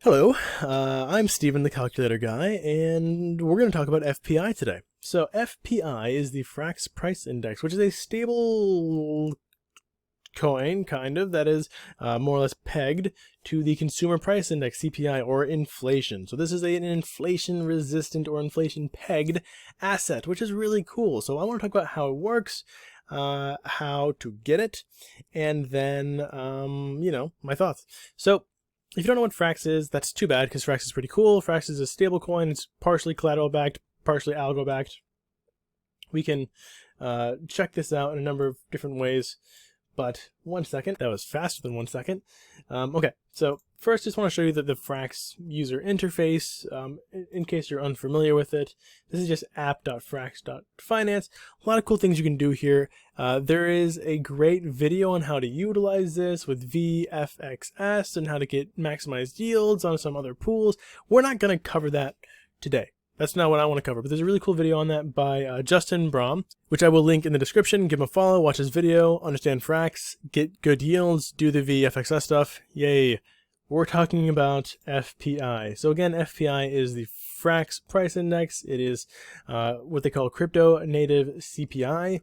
Hello, I'm Steven the Calculator Guy, and we're going to talk about FPI today. So FPI is the Frax Price Index, which is a stable coin, kind of, that is more or less pegged to the Consumer Price Index, CPI, or inflation. So this is an inflation-resistant or inflation-pegged asset, which is really cool. So I want to talk about how it works, how to get it, and then, my thoughts. So if you don't know what Frax is, that's too bad, because Frax is pretty cool. Frax is a stable coin. It's partially collateral backed, partially algo backed. We can check this out in a number of different ways. But 1 second, that was faster than 1 second. Okay, so first just want to show you the Frax user interface, in case you're unfamiliar with it. This is just app.frax.finance. A lot of cool things you can do here. There is a great video on how to utilize this with VFXS and how to get maximized yields on some other pools. We're not going to cover that today. That's not what I want to cover, but there's a really cool video on that by Justin Brom, which I will link in the description. Give him a follow, watch his video, understand Frax, get good yields, do the VFXS stuff. Yay. We're talking about FPI. So again, FPI is the Frax Price Index. It is what they call crypto native CPI.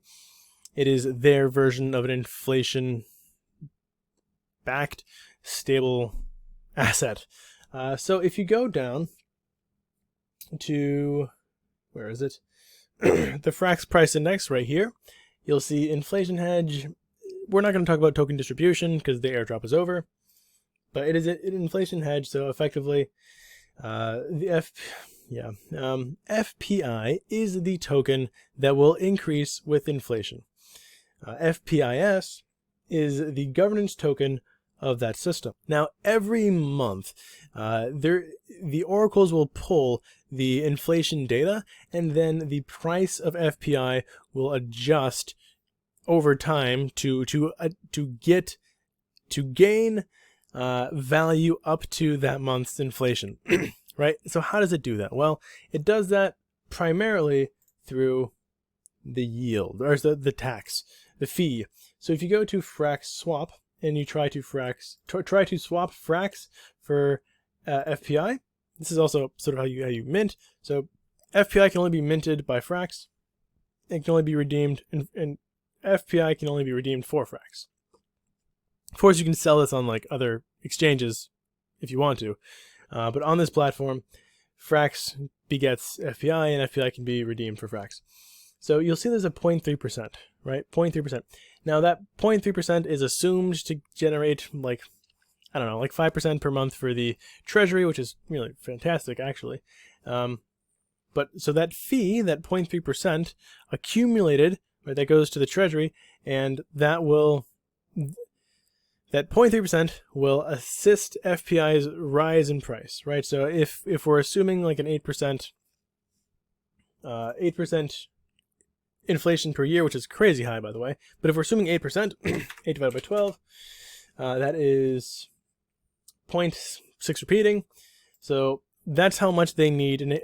It is their version of an inflation-backed, stable asset. So if you go down to, where is it? The Frax Price Index right here. You'll see inflation hedge. We're not going to talk about token distribution because the airdrop is over, but it is an inflation hedge. So effectively, FPI is the token that will increase with inflation. FPIS is the governance token of that system. Now, every month, the oracles will pull the inflation data, and then the price of FPI will adjust over time to gain value up to that month's inflation. Right? So how does it do that? Well, it does that primarily through the yield, or the tax, the fee. So if you go to Frax Swap and you try to swap Frax for FPI, this is also sort of how you mint. So FPI can only be minted by Frax. It can only be redeemed, and FPI can only be redeemed for Frax. Of course, you can sell this on like other exchanges if you want to, but on this platform, Frax begets FPI, and FPI can be redeemed for Frax. So you'll see there's a 0.3%, right? 0.3%. Now that 0.3% is assumed to generate like 5% per month for the treasury, which is really fantastic, actually. But so that fee, that 0.3% accumulated, right, that goes to the treasury, and that 0.3% will assist FPI's rise in price, right? So if we're assuming like an 8% inflation per year, which is crazy high, by the way, but if we're assuming 8%, 8 divided by 12, that is 0.6 repeating. So that's how much they need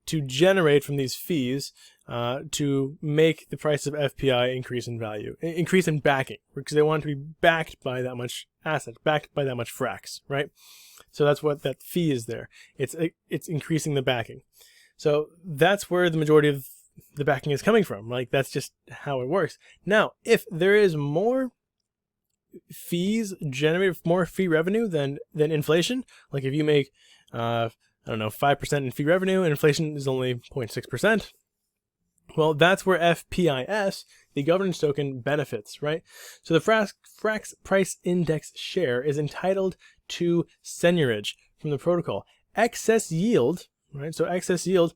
to generate from these fees to make the price of FPI increase in value, increase in backing, because they want it to be backed by that much asset, backed by that much Frax, right? So that's what that fee is there. It's increasing the backing. So that's where the majority of the backing is coming from. Like, that's just how it works. Now, if there is more fees generated, more fee revenue than inflation, like if you make 5% in fee revenue and inflation is only 0.6%, well, that's where FPIS, the governance token, benefits, right? So the Frax Price Index share is entitled to seigniorage from the protocol. Excess yield, right? So excess yield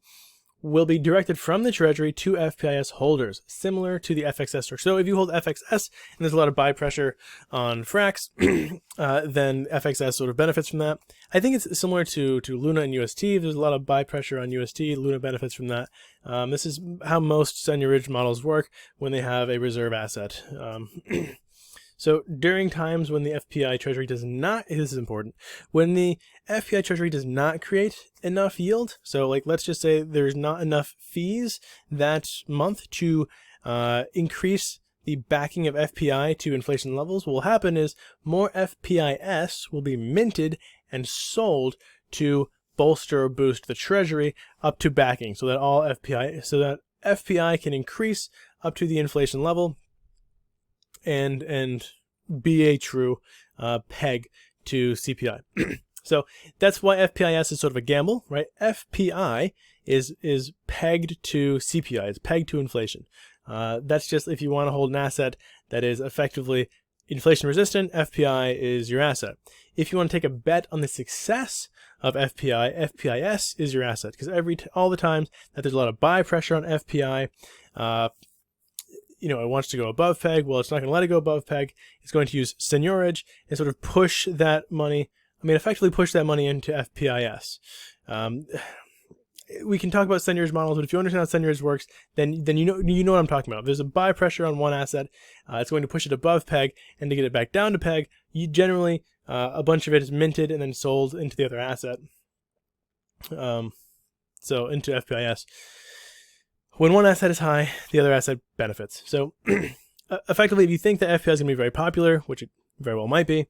will be directed from the treasury to FPIS holders, similar to the FXS structure. So if you hold FXS and there's a lot of buy pressure on Frax, then FXS sort of benefits from that. I think it's similar to Luna and UST. If there's a lot of buy pressure on UST, Luna benefits from that. This is how most seigniorage models work when they have a reserve asset. So during times when the FPI treasury does not, this is important, when the FPI treasury does not create enough yield, so like let's just say there's not enough fees that month to increase the backing of FPI to inflation levels, what will happen is more FPIS will be minted and sold to bolster or boost the treasury up to backing, so that FPI can increase up to the inflation level and be a true peg to CPI. So that's why FPIS is sort of a gamble, right? FPI is pegged to CPI. It's pegged to inflation. That's just if you want to hold an asset that is effectively inflation resistant, FPI is your asset. If you want to take a bet on the success of FPI, FPIS is your asset, because all the times that there's a lot of buy pressure on FPI, it wants to go above peg. Well, it's not going to let it go above peg. It's going to use seigniorage and sort of push that money. Effectively push that money into FPIS. We can talk about seigniorage models, but if you understand how seigniorage works, then you know what I'm talking about. If there's a buy pressure on one asset, it's going to push it above peg, and to get it back down to peg, you generally a bunch of it is minted and then sold into the other asset. So into FPIS. When one asset is high, the other asset benefits. So effectively, if you think that FPI is going to be very popular, which it very well might be,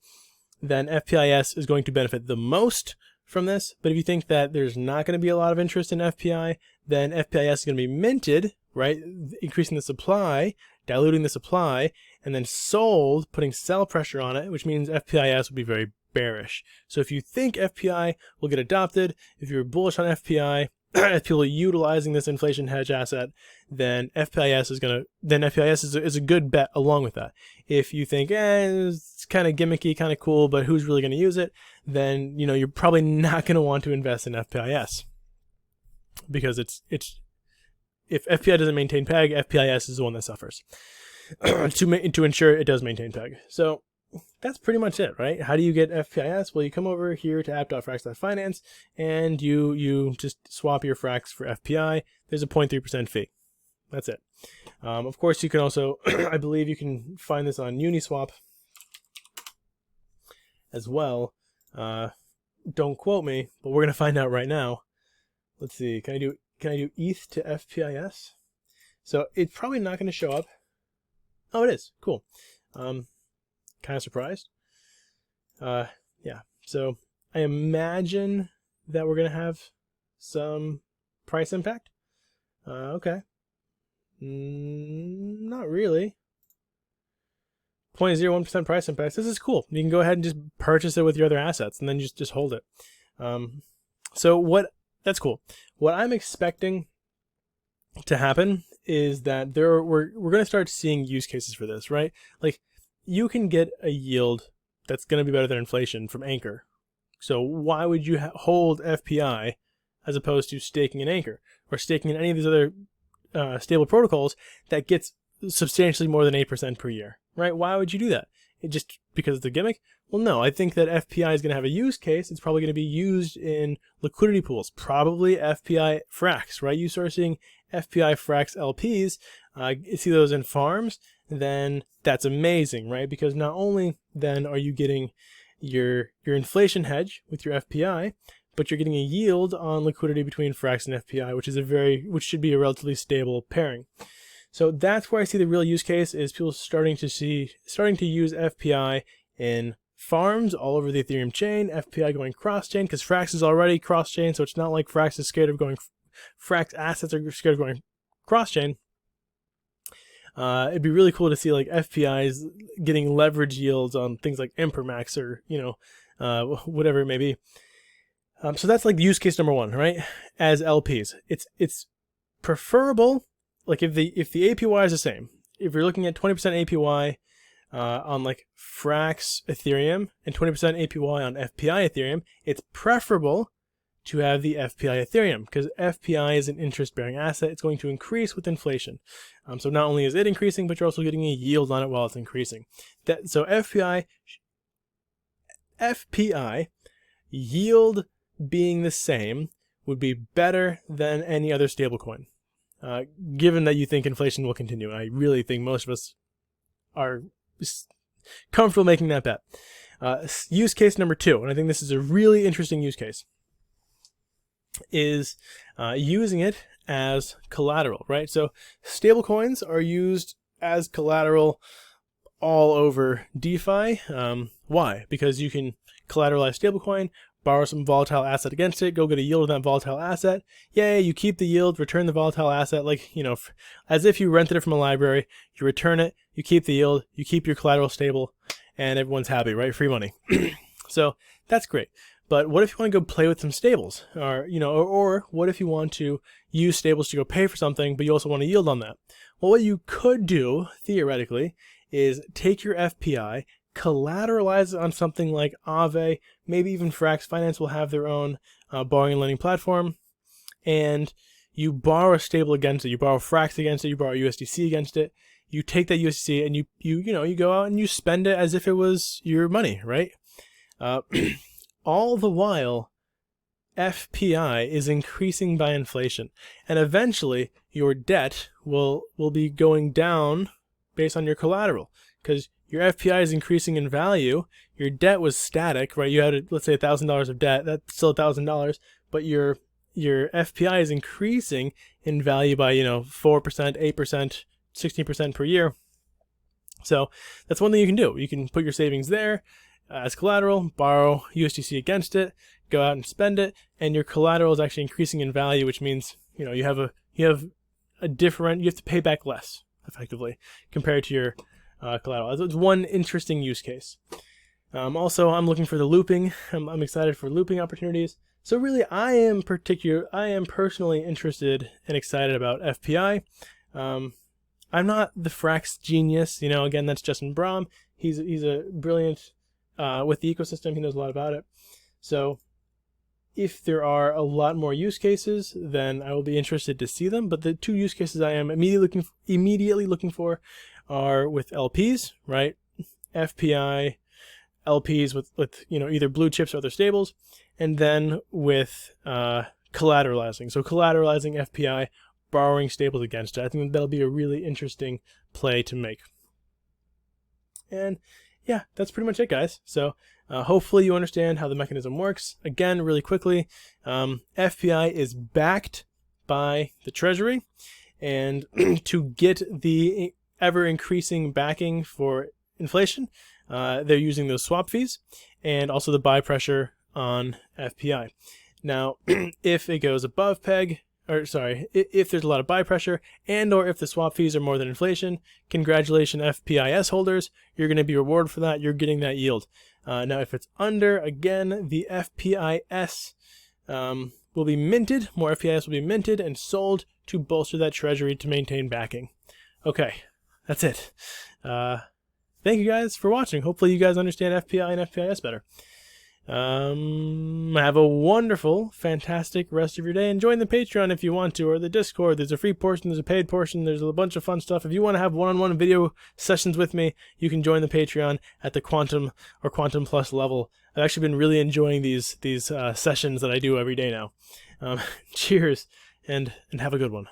then FPIS is going to benefit the most from this. But if you think that there's not going to be a lot of interest in FPI, then FPIS is going to be minted, right? Increasing the supply, diluting the supply, and then sold, putting sell pressure on it, which means FPIS will be very bearish. So if you think FPI will get adopted, if you're bullish on FPI, if people are utilizing this inflation hedge asset, then FPIS is a good bet along with that. If you think it's kind of gimmicky, kind of cool, but who's really going to use it, then you're probably not going to want to invest in FPIS, because it's if FPI doesn't maintain peg, FPIS is the one that suffers to ensure it does maintain peg. So that's pretty much it, right? How do you get FPIS? Well, you come over here to app.frax.finance and you just swap your frax for FPI. There's a 0.3% fee. That's it. Of course, you can also, I believe you can find this on Uniswap as well. Don't quote me, but we're gonna find out right now. Let's see. Can I do ETH to FPIS? So it's probably not going to show up. Oh, it is. Cool. Kind of surprised. Yeah. So I imagine that we're going to have some price impact. Okay. Not really. 0.01% price impact. This is cool. You can go ahead and just purchase it with your other assets and then just hold it. That's cool. What I'm expecting to happen is that we're going to start seeing use cases for this, right? Like, you can get a yield that's going to be better than inflation from Anchor. So why would you hold FPI as opposed to staking in Anchor or staking in any of these other stable protocols that gets substantially more than 8% per year, right? Why would you do that? Just because it's a gimmick? Well, no, I think that FPI is going to have a use case. It's probably going to be used in liquidity pools, probably FPI Frax, right? You start seeing FPI Frax LPs, see those in farms, then that's amazing, right? Because not only then are you getting your inflation hedge with your FPI, but you're getting a yield on liquidity between Frax and FPI, which should be a relatively stable pairing. So that's where I see the real use case is people starting to use FPI in farms all over the Ethereum chain, FPI going cross-chain, because Frax is already cross-chain, so it's not like Frax is scared of going, Frax assets are scared of going cross-chain. It'd be really cool to see like FPIs getting leverage yields on things like Impermax or, whatever it may be. So that's like use case number one, right? As LPs, it's preferable. Like if the APY is the same, if you're looking at 20% APY on like Frax Ethereum and 20% APY on FPI Ethereum, it's preferable to have the FPI Ethereum because FPI is an interest-bearing asset. It's going to increase with inflation. So not only is it increasing, but you're also getting a yield on it while it's increasing. So FPI yield being the same would be better than any other stablecoin. Given that you think inflation will continue. I really think most of us are comfortable making that bet. Use case number two, and I think this is a really interesting use case, is using it as collateral, right? So stablecoins are used as collateral all over DeFi. Why? Because you can collateralize stablecoin, borrow some volatile asset against it, go get a yield on that volatile asset. Yay, you keep the yield, return the volatile asset, like, you know, as if you rented it from a library. You return it, you keep the yield, you keep your collateral stable, and everyone's happy, right? Free money. So that's great. But what if you want to go play with some stables, or, you know, or what if you want to use stables to go pay for something, but you also want to yield on that? Well, what you could do theoretically is take your FPI, collateralize it on something like Aave, maybe even Frax Finance will have their own borrowing and lending platform, and you borrow a stable against it. You borrow Frax against it. You borrow USDC against it. You take that USDC and you go out and you spend it as if it was your money, right? All the while, FPI is increasing by inflation, and eventually your debt will be going down based on your collateral, because your FPI is increasing in value. Your debt was static, right? You had, let's say, $1,000 of debt. That's still $1,000, but your FPI is increasing in value by 4%, 8%, 16% per year. So that's one thing you can do. You can put your savings there as collateral, borrow USDC against it, go out and spend it, and your collateral is actually increasing in value, which means you have to pay back less effectively compared to your collateral. That's one interesting use case. Also, I'm looking for the looping. I'm excited for looping opportunities. So really, I am personally interested and excited about FPI. I'm not the Frax genius, again, that's Justin Brahm. He's a brilliant with the ecosystem. He knows a lot about it. So if there are a lot more use cases, then I will be interested to see them. But the two use cases I am immediately looking for are with LPs, right? FPI LPs with either blue chips or other stables, and then with collateralizing. So collateralizing FPI, borrowing stables against it. I think that'll be a really interesting play to make. And yeah, that's pretty much it, guys. So hopefully you understand how the mechanism works. Again, really quickly, FPI is backed by the Treasury, and to get the ever-increasing backing for inflation, they're using those swap fees and also the buy pressure on FPI. Now, if it goes above peg, if there's a lot of buy pressure and or if the swap fees are more than inflation, congratulations FPIS holders, you're going to be rewarded for that. You're getting that yield. Now, if it's under, again, the FPIS will be minted. More FPIS will be minted and sold to bolster that treasury to maintain backing. Okay, that's it. Thank you guys for watching. Hopefully you guys understand FPI and FPIS better. Have a wonderful, fantastic rest of your day, and join the Patreon if you want to, or the Discord. There's a free portion, there's a paid portion, there's a bunch of fun stuff. If you want to have one-on-one video sessions with me, you can join the Patreon at the Quantum or Quantum Plus level. I've actually been really enjoying these sessions that I do every day now. Cheers, and have a good one.